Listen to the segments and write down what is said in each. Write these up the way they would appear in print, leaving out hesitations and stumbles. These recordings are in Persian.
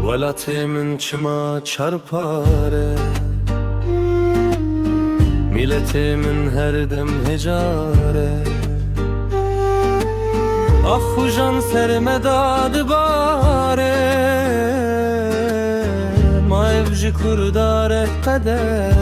ولاتي من چما چرپاره میلتی من هر دم هجاره آخو جان سر مداد باره ما افجی کرداره قدره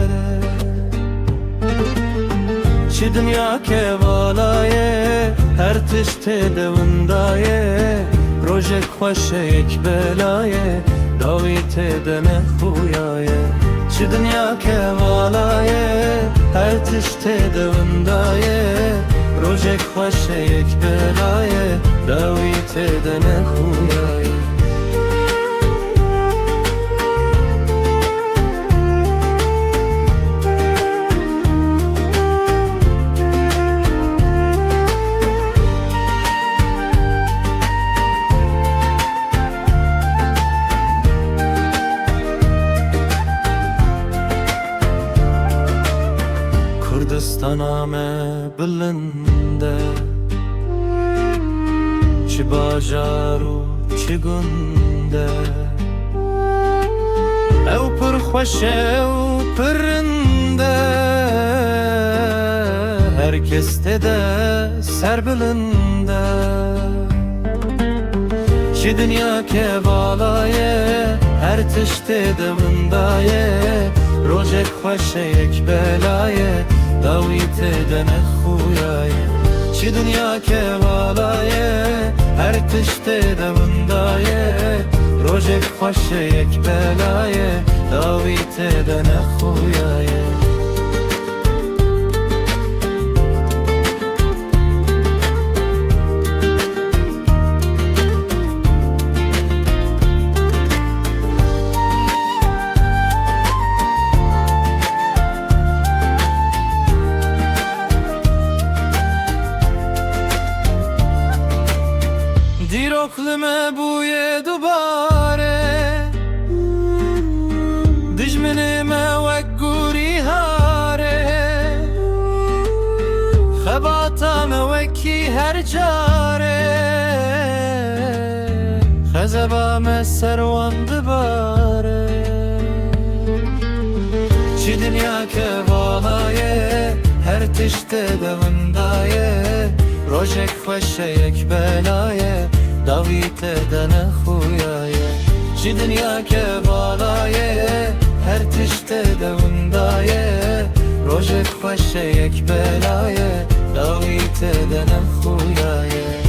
چی دنیا که والایه هر تشت دوندایه روژک خوشه یک بلایه داویت دنه خویایه چی دنیا که والایه هر تشت دوندایه روژک خوشه یک بلایه داویت دنه خویایه کردستانامه بلنده چی باجار و چی گنده او پر خوشه و پرنده هر کس تده سر بلنده چی دنیا که بالایه هر تشت دمندایه روژک خوشه یک بلایه داویت دنه خویایه چی دنیا که والایه هر تشت دمندایه روژک خوشه یک بلایه داویت دنه خویایه دیروکلمه بوی دوباره دجمنه وک گوری هاره خباتم وکی هر جاره خزبام سروان دباره چی دنیا که والایه هر تشت دوندایه روژک خوشه یک بلایه داویت دنه خویایه چی دنیا که بالایه هر تشت دوندایه روژک خوشه یک بلایه داویت دنه خویایه